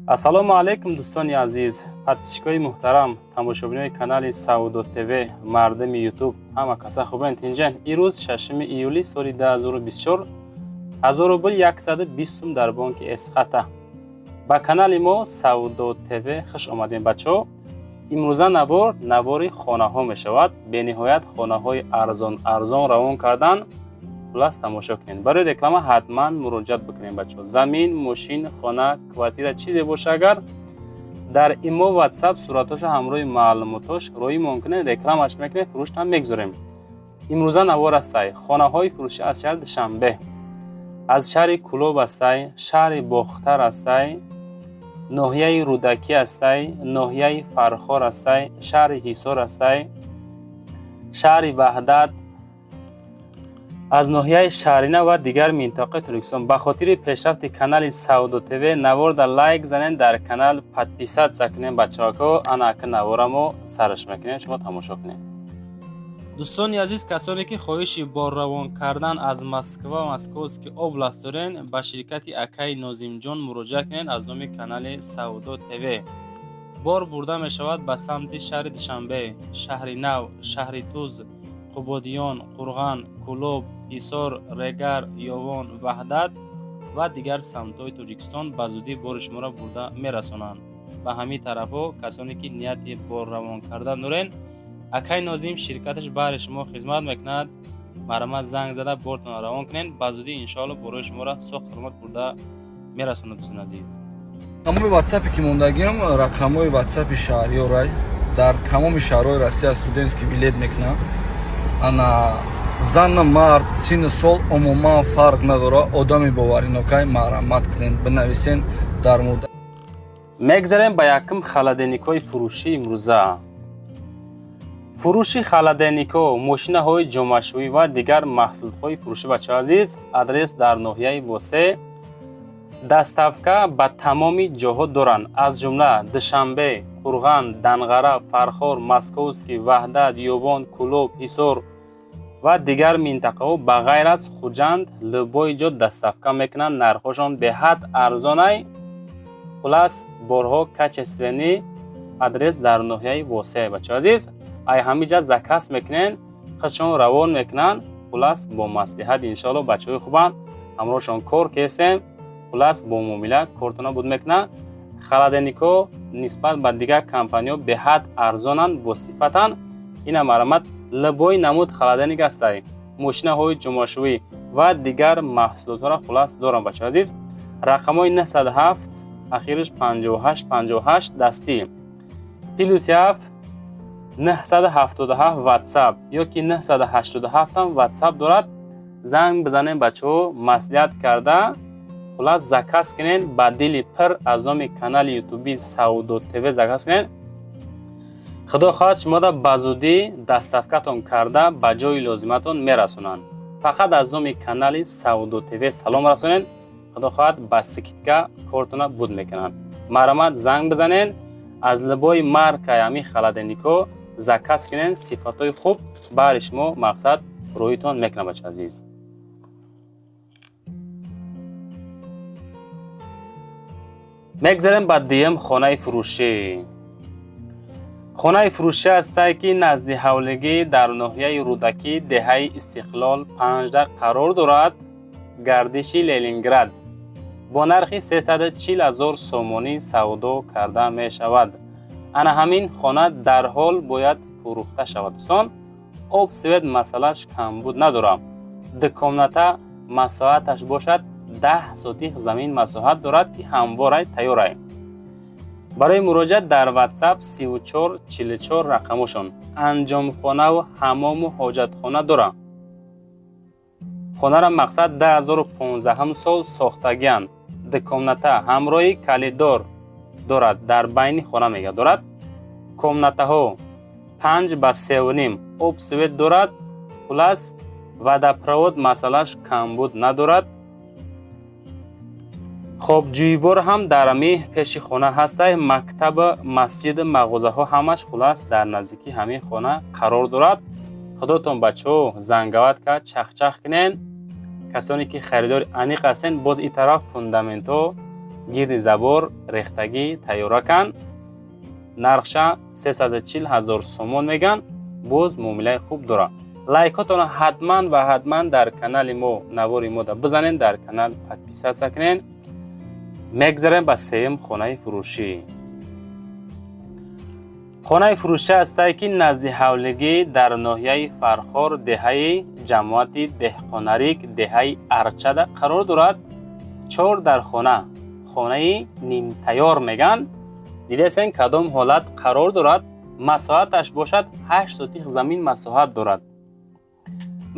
ассалому алайкум дӯстони азиз, подписчикои муҳтарам, тамошобинони канали Саудо ТВ, мардами ютуб, ҳама каса хубанд инҷан. Ирӯз 6 июли соли 2024 1120 сум дар бонки Эсхата. Ба канали мо Саудо ТВ хуш омадем бачаҳо. имрӯза навори хонаҳо мешавад. Бениҳоят хонаҳои арзон равон кардан. Хулас тамошо кунед. Барои реклама ҳатман муроҷиат бикунед бачаҳо. Замин, мошин, хона, квартира чизе боша агар дар имо WhatsApp суратоша ҳамроҳи маълумотош роҳимон кунед, рекламаш мекунед, фурӯштам мегзорем. имрӯза навор астай. хонаҳои фурӯшӣ аз шаҳри Душанбе, аз шаҳри Кӯлоб астай, шаҳри Бохтар астай, ноҳияи Рӯдакӣ астай, ноҳияи Фархор астай, шаҳри Ҳисор астай, шаҳри Ваҳдат, аз ноҳияи Шаҳрина ва дигар минтақаи Туркистон. ба хотири пешрафти канали Саудо ТВ наворда лайк занед, дар канал подписатсия кунед бачаҳо. ана ака наворамо сараш мекунем, шумо тамошо кунед. дӯстони азиз, касоне ки хоҳиши борравон кардан аз Москва ва Московский област дорен, ба ширкати акаи Нозимҷон муроҷиат кунед аз номи канали Саудо ТВ. бор бурда мешавад ба самти шаҳри Душанбе, шаҳри Нав, шаҳри Туз, Қубодиён, Қурған, Кӯлоб, Ҳисор, Регар, Ёвон, Ваҳдат ва дигар самтҳои Тоҷикистон ба зудӣ бори шуморо бурда мерасонанд. ба ҳамин тарафҳо касоне ки нияти бор равон кардан дорен, акай Нозим ширкаташ баҳри шумо хизмат мекунад. марҳамат занг зада бортон равон кунед. ба зудӣ иншоалло борои шуморо соҳ саломат бурда мерасонад. дӯстони азиз, рақамҳои WhatsApp-и ки мондагиам, рақамҳои WhatsApp-и шаҳриёрай дар тамоми шаҳрҳои Россия студентский билет мекунам. ана зан мард синну сол умуман фарқ надора. одами боваринокай марҳамат кунед, бинависен дар мудdat. мегзарем ба якум халаденикҳои фурӯшӣ. имрӯза фурӯши халаденикҳо, мошинаҳои ҷомашӯӣ ва дигар маҳсулотҳои фурӯшӣ. бачаҳои азиз, адрес дар ноҳияи Восе, даставка ба тамоми ҷоҳо доранд, аз ҷумла Душанбе, Қурған, Данғара, Фархор, Московский, Ваҳдат, Ёвон, Кӯлоб, Ҳисор ва дигар минтақаҳо ба ғайр аз Хуҷанд любой ҷо даставка мекунанд. нархҳошон беҳад арзонай. хулас борҳо качествени. адрес дар ноҳияи Восе. бачаҳои азиз, ай ҳамиҷа заказ мекунен, худшон равон мекунанд. хулас бо маслиҳат иншоалло бачаҳои хубанд, ҳамроҳшон кор кесем. хулас бо муомила кортона буд мекунанд. халаденикҳо нисбат ба дигар компаниҳо беҳад арзонанд, босифатанд. ина марҳамат любой намуд халаденик астай. мошинаҳои ҷомашӯӣ ва дигар маҳсулотҳоро хулас дорам. бачаҳои азиз, рақамҳои 907 ахираш 5858 дастӣ, +7 977 WhatsApp ёки 987 ҳам WhatsApp дорад. занг бизанем бачаҳо, маслиҳат карда хулас заказ кунед. ба дили пир аз номи канали ютуби Саудо ТВ заказ кунед. худо хоҳад шуморо ба зудӣ даставкатон карда ба ҷои лозиматон мерасонанд. фақат аз номи канали Саудо ТВ салом расонед. худо хоҳад ба скидка кортона буд мекунанд. марҳамат занг бизанед, аз любой маркаи ҳамин халаденикҳо заказ кунед. сифатҳои хуб баҳри шумо мақсад рӯитон мекунад. бачаҳои азиз, мегзарем ба дуюм хонаи фурӯшӣ. хонаи фурӯшӣ астае ки назди ҳавлигӣ дар ноҳияи Рӯдакӣ, деҳаи Истиқлол 15 қарор дорад. гардиши Ленинград бо нархи 340 000 сомонӣ савдо карда мешавад. ана ҳамин хона дарҳол бояд фурӯхта шавад. дӯстон, об свет масъалаш камбуд надорад. дукомната масоҳаташ бошад 10 сотих замин масоҳат дорад ки ҳамворай тайёрай. барои муроҷиат дар WhatsApp 34 44 рақамошон. анҷомхонаву ҳамому ҳоҷатхона дорад. хонара мақсад 2015 сол сохтагианд. дукомната ҳамроҳи калидор дорад. дар байни хона мега дорад. комнатаҳо 5 ба 3.5 об свет дорад. хулас водопровод масъалаш камбуд надорад. хобҷӯйбор ҳам дар ами пеши хона ҳастай. мактаба, масҷид, мағозаҳо ҳамаш хулас дар наздикии ҳамин хона қарор дорад. худотон бачаҳо зангават кард, чахчах кунен. касоне ки харидори аниқ ҳастен, боз ин тараф фундаментҳо гирди забор рехтагӣ тайёра кан. Нархша 340,000 сомон меган. боз муомилаи хуб дора. лайкотона ҳатман ва ҳатман дар канали мо навори мода бизанен, дар канал подписатсия кунен. мегзарем ба сеюм хонаи фурӯшӣ. хонаи фурӯшӣ ҳастае ки назди ҳавлигӣ дар ноҳияи Фархор, деҳаи ҷамоати деҳқонарик, деҳаи Арчада қарор дорад. 4 дар хонаи нимтайёр меган. дидесен кадом ҳолат қарор дорад. масоҳаташ бошад 8 сотих замин масоҳат дорад.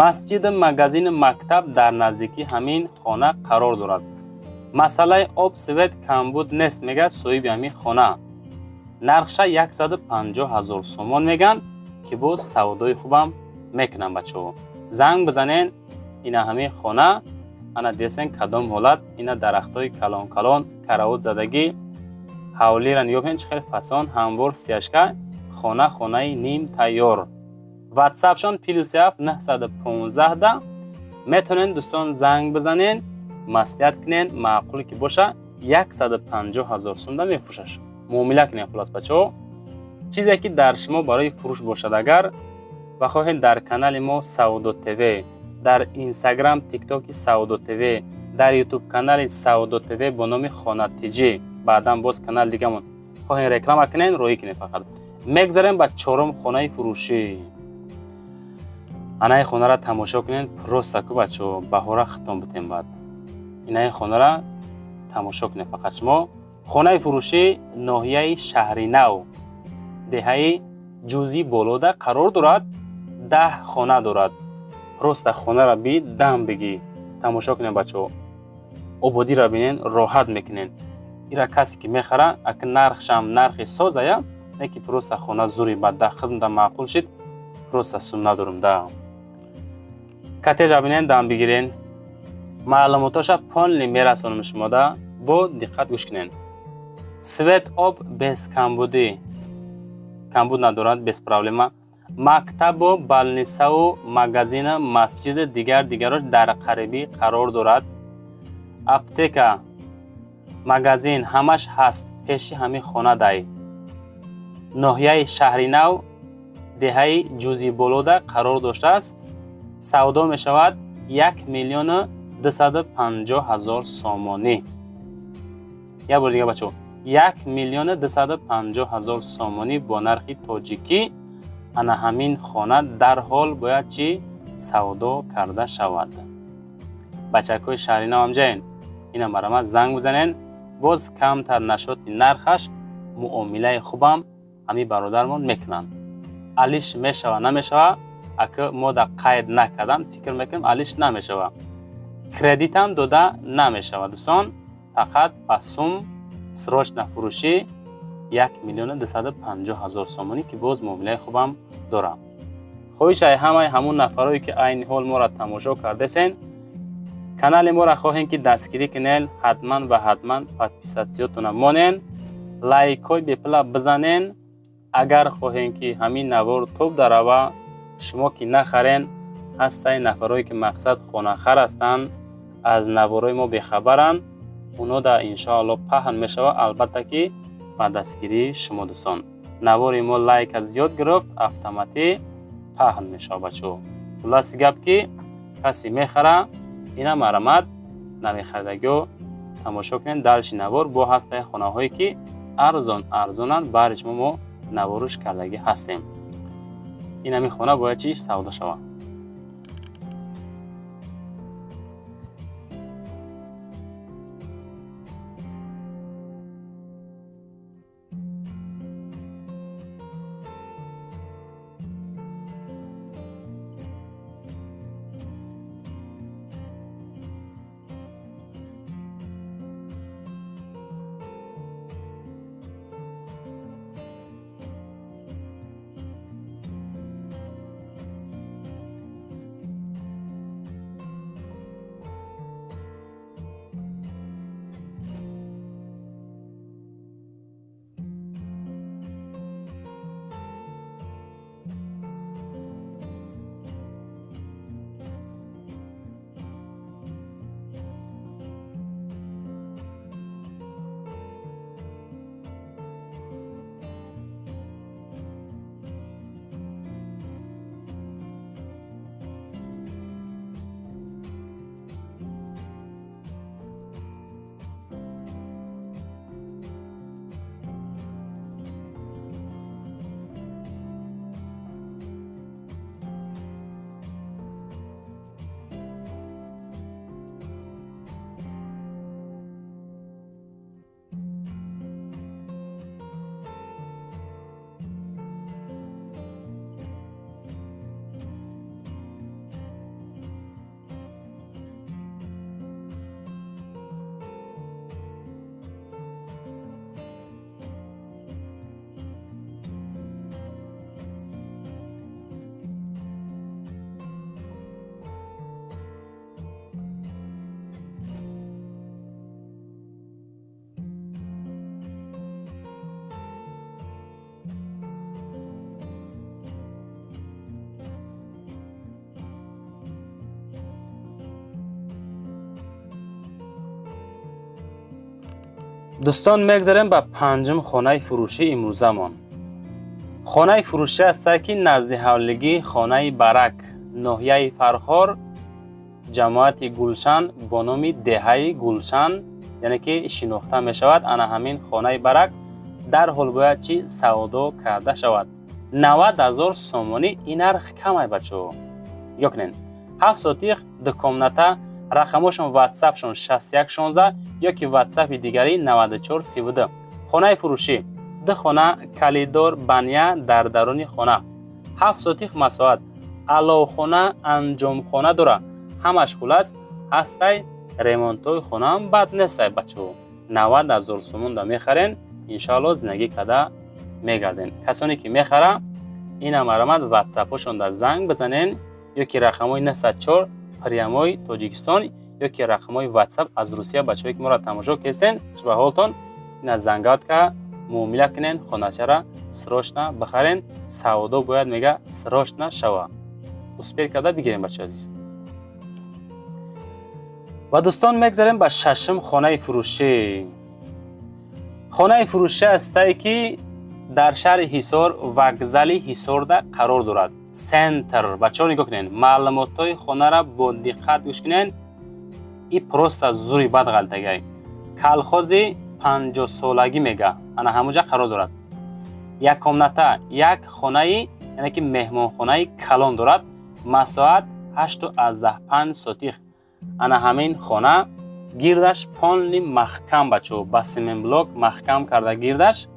масҷид, магазин, мактаб дар наздикии ҳамин хона қарор дорад. масъалаи об свет камбуд нест, мегӯяд соҳиби ҳамин хона. нархша 150,000 сомон меган ки боз савдои хубам мекунам бачаҳо. занг бизанен. ина ҳамин хона. ана десен кадом ҳолат. ина дарахтои калон калон каравот задагӣ ҳавлира нигоҳ кунед чӣ хеле фасон ҳамвор стяжка. хонаи ним тайёр. ватсапшон +7 915 метавонен дӯстон занг бизанен, маслиҳат кунен. маъқуле ки боша 150,000 сомда мефурӯшаш. муомила кунен. хулос бачаҳо, чизе ки дар шумо барои фурӯш бошад, агар ва хоҳед дар канали мо Саудо ТВ, дар Инстаграм, ТикТоки Саудо ТВ, дар Ютуб канали Саудо ТВ бо номи Хона Тиҷи, баъдан боз канал дигамон хоҳен реклама кунен, роӣ кунен. фақат мегзарем ба 4-ум хонаи фурӯшӣ. анаи хонара тамошо кунен. просто ку бачаҳо баҳора хитом битем баъд. инаи хонара тамошо кунен фақат шумо. хонаи фурӯшӣ ноҳияи Шаҳри Нав, деҳаи ҷузъи болода қарор дорад. 10 хона дорад. просто хонара би дам бигӣ. тамошо кунен бачаҳо. ободиро бинен, роҳат мекунен. ира касе ки мехара, ака нархшам нархи созая, не ки просто хона зури ба 10 хидмда маъқул шид, просто сум надорум да. катежа бинен, дам бигирен. маълумотоша полни мерасонам шумода. бо диққат гӯш кунен. свет об без камбудӣ, камбуд надорад, без проблема. мактабу балнисаву магазина, масҷиди дигарош дар қарибӣ қарор дорад. аптека, магазин ҳамаш ҳаст пеши ҳамин хона дай. ноҳияи Шаҳри Нав, деҳаи ҷузъи болода қарор доштааст. савдо мешавад 1,250,000 сомонӣ. як бор дига бачаҳо, 1,250,000 сомонӣ бо нархи тоҷикӣ. ана ҳамин хона дарҳол бояд чӣ савдо карда шавад. бачакҳои Шаҳри Нав ҳамҷаен, ина марамат занг бизанен. боз камтар нашоти нархаш, муомилаи хубам ҳамин бародармон мекунанд. алиш мешава намешава, ака мода қайд накардам, фикр мекунам алиш намешава. кредитам дода намешава дӯстон. фақат ба сум срочна фурӯшӣ 1,250,000 сомонӣ ки боз муомилаи хубам дорам. хоҳишаи ҳамаи ҳамун нафарое ки айни ҳол моро тамошо кардесен, канали моро хоҳем ки дастгирӣ кунен. ҳатман ва ҳатман подписатсиётона монен, лайкҳои бепла бизанен. агар хоҳем ки ҳамин навор тоб дарава, шумо ки нахарен, ҳастаи нафарое ки мақсад хонахар ҳастанд, аз навораи мо бехабаранд, оно да иншоалло паҳн мешава. албатта ки ба дастгирии шумо дӯстон. навори мо лайка зиёд гирифт, автоматӣ паҳн мешава бачаҳо. хулоси гап ки касе мехара, ина марамат намехаridагиҳо тамошо кунен. далши навор бо ҳастаи хонаҳое ки арзонанд, баҳри шумо мо навориш кардагӣ ҳастем. ин ҳамин хона бояд чӣ савдо шавад. دوستان میگذاریم به پنجم خانه فروشی امروزمان. خانه فروشی است که نزد حولگی خانه برک ناحیه فرخار جماعت گلشن با نام دهه گلشن یعنی که شناخته می شود. انا همین خانه برک در حال باید چی سودا کرده شود. 90,000 سومانی. این نرخ کمه بچه ها. یا کنین 7 ساتیخ دکامنتا رقمشون واتساپشون 6116 یا که واتساپ دیگری 9432. خانه فروشی ده خانه کلیدار بنیه در درون خانه 7 ساتیخ مساحت علاوه خانه انجام خانه داره. همش خلاص هسته ریمونتوی خانه هم بد نیست بچه ها. 90,000 سومون دا میخرین انشاءالله زندگی کده میگردین. کسانی که میخره این امرامد واتساپشون در زنگ بزنین یا که رقمای 904 پریامای تاجیکستان یا که رقمای واتساپ از روسیه بچه‌ای که ما را تماشا کردین به حالتون این از زنگات که معامله کنین خانه‌چه را سراشنا بخرین. سودا باید میگه سراشنا شوه. اسپیر کده بگیرین بچه عزیز. و دوستان میگذاریم به ششم خانه فروشی. خانه فروشی است که در شهر حصار وокзали حصار قرار دارد. سنتر بچه ها نگاه کنین معلومات های خانه را با دقت گوش کنین. این پروست از زوری بد غلطگی کلخوزی 50 سالگی میگه انا همونجا قرار دارد. یک کامنتا یک خانه یعنی که مهمان خانه کلان دارد. مساحت 8.5 ساتیخ. انا همین خانه گیردش پانلی محکم بچه ها با سیمن بلوک محکم کرده گیردش.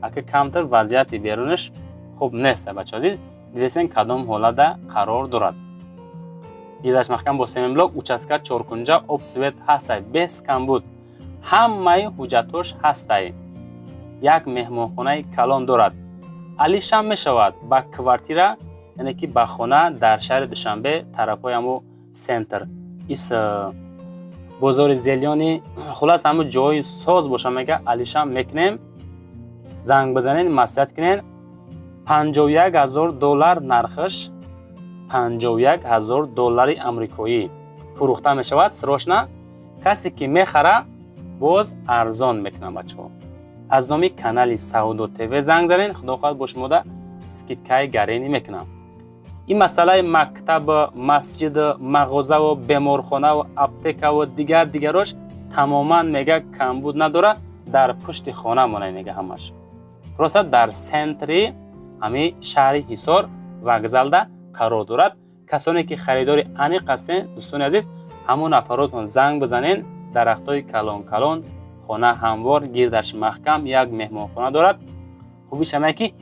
اگه کمتر وضعیت بیرونش خوب نیست بچه عزیز. دیدین کدام حالت قرار دارد. گیردش محکم با سیمن بلوک اوچسکه 4 کنجا آب سویت هست. بس کم بود همه حجتش هست. یک مهمانخانه کلان دارد. علیش هم می شود با کوارتیره یعنی که با خانه در شهر دوشنبه طرفای همو سنتر ایس بازار زیلیانی خلاص همو جای ساز باشه میگه علیش هم میکنیم. زنگ بزنین مصلحت کنین. 51,000 دلار نرخش 51,000 دلار امریکایی فروخته می شود. سراشنا کسی که میخره باز ارزان میکنه بچه ها. از نامی کانال سعودو تیوی زنگ زنین. خدا خواهد با شما ده سکیتکای گرینی میکنم. این مسئله مکتب مسجد مغازه و بیمارخانه و اپتیک و دیگرش تماما میگه کمبود نداره. در پشت خانه مونه میگه همش پروسه در سنتری همه شهر حصار وокзал قرار دارد. کسانی که خریدار انیق هستین دوستان عزیز همون نفراتون زنگ بزنین. درختای کلان کلان خانه هموار گیردش محکم یک مهمانخانه دارد. خوبیش همه که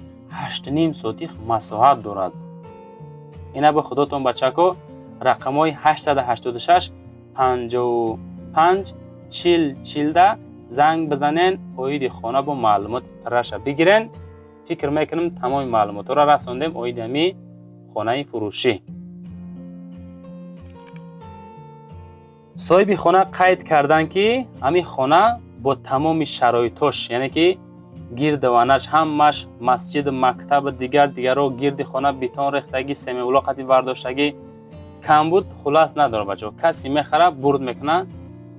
8.5 ساتیخ مساحت دارد. اینا به خودتون بچه‌ها رقمای 886 55 40 ده زنگ بزنین. اوید خانه با معلومات پرش بگیرین. فکر میکنم تمام معلومات را رساندیم. اوید همی خانه فروشی. صاحب خانه قید کردن که همین خانه با تمام شرایطش یعنی که گیردوانش همش مسجد مکتب دیگر رو گرد خانه بیتون ریختگی سمی ولاقتی ورداشتگی کم بود خلاص نداره بچه. کسی میخره برد میکنه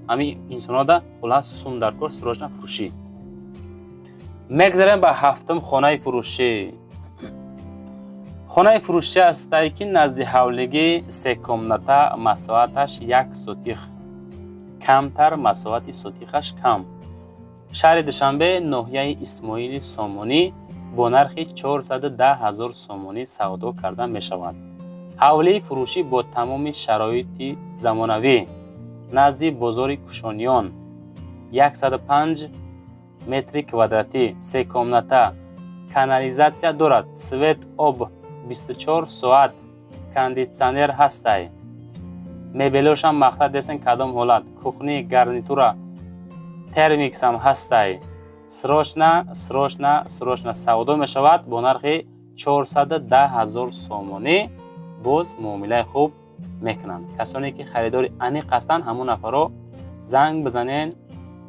همین انسان ها خلاص سوم در کار سراشنا فروشی. میگذاریم به هفتم خانه فروشی. خانه فروشی است که نزد حولگی 3 کامنتا مساحتش 1 ساتیخ کمتر مساحت ساتیخش کم. شهر دوشنبه ناحیه اسماعیل سامانی با نرخ 410,000 سامانی سودا کرده می شود. حوله فروشی با تمام شرایط زمانوی نزد بازار کوشانیان 105 متر کوادراتی 3 کامنتا کانالیزاسیا دارد. سویت آب 24 ساعت کاندیسیونر هست. مبلوش هم مقطع دستن کدام حالت کوخنی گارنیتورا ترمیکس هم هست. سراشنا سودا می شود با نرخ 410,000 سومانی. باز معامله خوب میکنن. کسانی که خریدار انیق هستن همون نفرا زنگ بزنین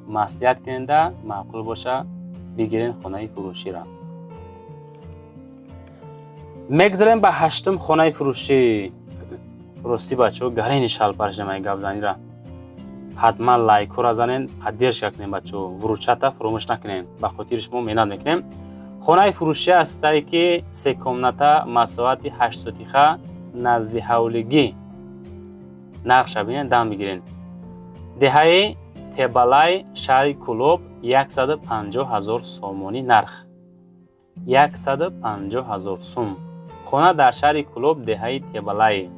مصلحت کننده معقول باشه بگیرین خانه فروشی را. میگذاریم به هشتم خانه فروشی. راستی بچه ها گرین شل پرش نمایی گفت زنی را حتما لایک را زنین، поддержка کنین بچه‌ها. ورودچت فراموش نکنین. به خاطر شما محنت میکنیم. خانه فروشی است که 3 کمناته مساحت 8 سوتیخه نزد حولگی نقش ببینین دم بگیرین. دهه تبالای شهر کلوب 150,000 سومانی نرخ. 150,000 سوم. خانه در شهر کلوب دهه تبالای.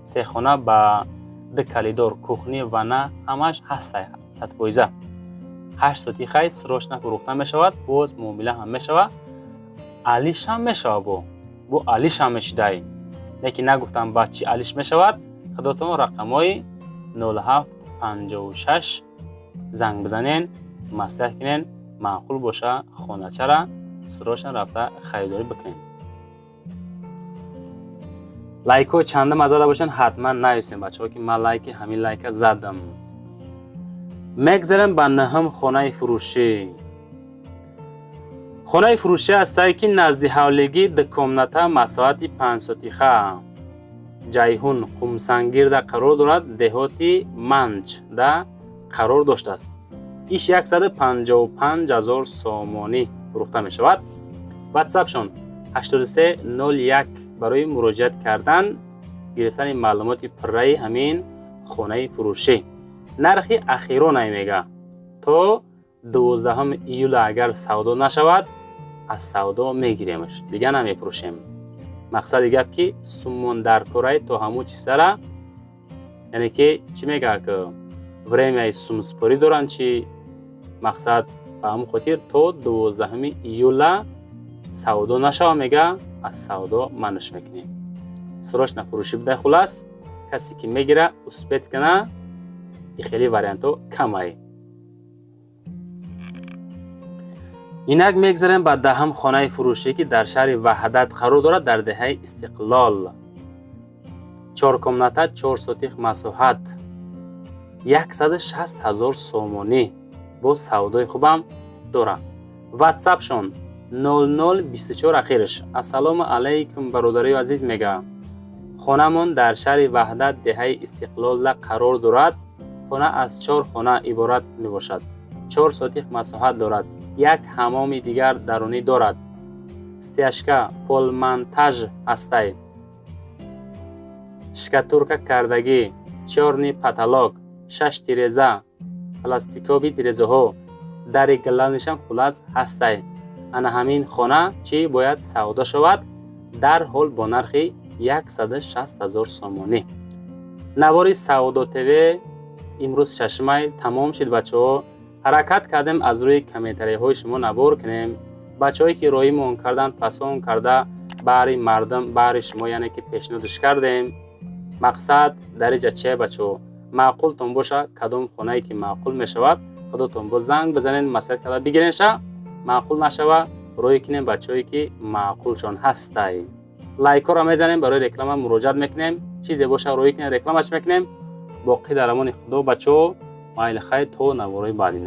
3 خانه با 2 کلیدور، کухні و نه همش هست 100%. 8 سوتیخه سروش نفروخته می شود. باز معامله هم می شود. علیش هم می شود. بو علیش هم می شده. لیکن نگفتم با چی علیش می شود. خداتون رقم های 0756 زنگ بزنین، مصرح کنین، معقول باشه خونه چرا سروش رفته خریداری بکنین. لایک ها چنده مزده باشن حتما نویسین بچه ها که من لایک همین لایک زدم. میگذارم به نهم خانه فروشی. خانه فروشی است که نزد حولگی 2 کمناته مساحت 5 سوتیخه جایهون قمسنگیر در قرار دارد. دهاتی منج در قرار داشته است. ایش 155,000 سومانی فروخته می شود. واتساپ شون 8301 برای مراجعت کردن گرفتن معلومات پره‌ای همین خانه فروشی. نرخی اخیرا نمیگه تا 12 ایول اگر سودا نشود از سودا میگیریمش دیگه نمیفروشیم. مقصد گپ که سومون در کره تو همو چیز را، یعنی که چی میگه که время سوم سپاری دارن چی مقصد به همون خاطر تا 12 ایول سودا نشود میگه از سودا منش میکنیم. سروش نفروشی بده. خلاص کسی که میگیره اثبات کنه خیلی وریانتو کمه. اینک میگذاریم به دهم خانه فروشی که در شهر وحدت قرار دارد در دهه استقلال. 4 کمناته 4 سوتیخ مساحت 160,000 سومانی با سودای خوبم دارد. واتساپ شون 0024 اخیرش. السلام علیکم برادری عزیز میگه خانه‌مون در شهر وحدت دهه استقلال قرار دارد. خانه از 4 خانه عبارت می باشد. 4 سوتیخ مساحت دارد. 1 حمام دیگر درونی دارد. استیاشکا پولمانتاژ است. شکاتورکا کردگی 4 نی پاتالوگ 6 تیرزه پلاستیکوی تیرزه ها در گلانشان خلاص هست. انا همین خانه چی باید سودا شود در حال با نرخ 160,000 سومانی. نوار سودا تیوی امروز 6 مای تمام شد بچه ها. حرکت کردیم از روی کامنتری های شما نوار کنیم. بچه هایی که رایمون کردن پسند کرده برای مردم برای شما یعنی که پیشنهادش کردیم. مقصد درجه چه بچه ها معقول تون باشه کدام خانه‌ای که معقول میشود خودتون با زنگ بزنین مسئله کلا بگیرین شه. معقول نشوه روی کنیم بچه‌هایی که معقولشون هستای. لایک ها را میزنیم برای رکلام مراجعت میکنیم. چیزی باشه روی کنیم رکلامش میکنیم. باقی در امان خدا بچه‌ها مایل خیر تو نوارای بعدی.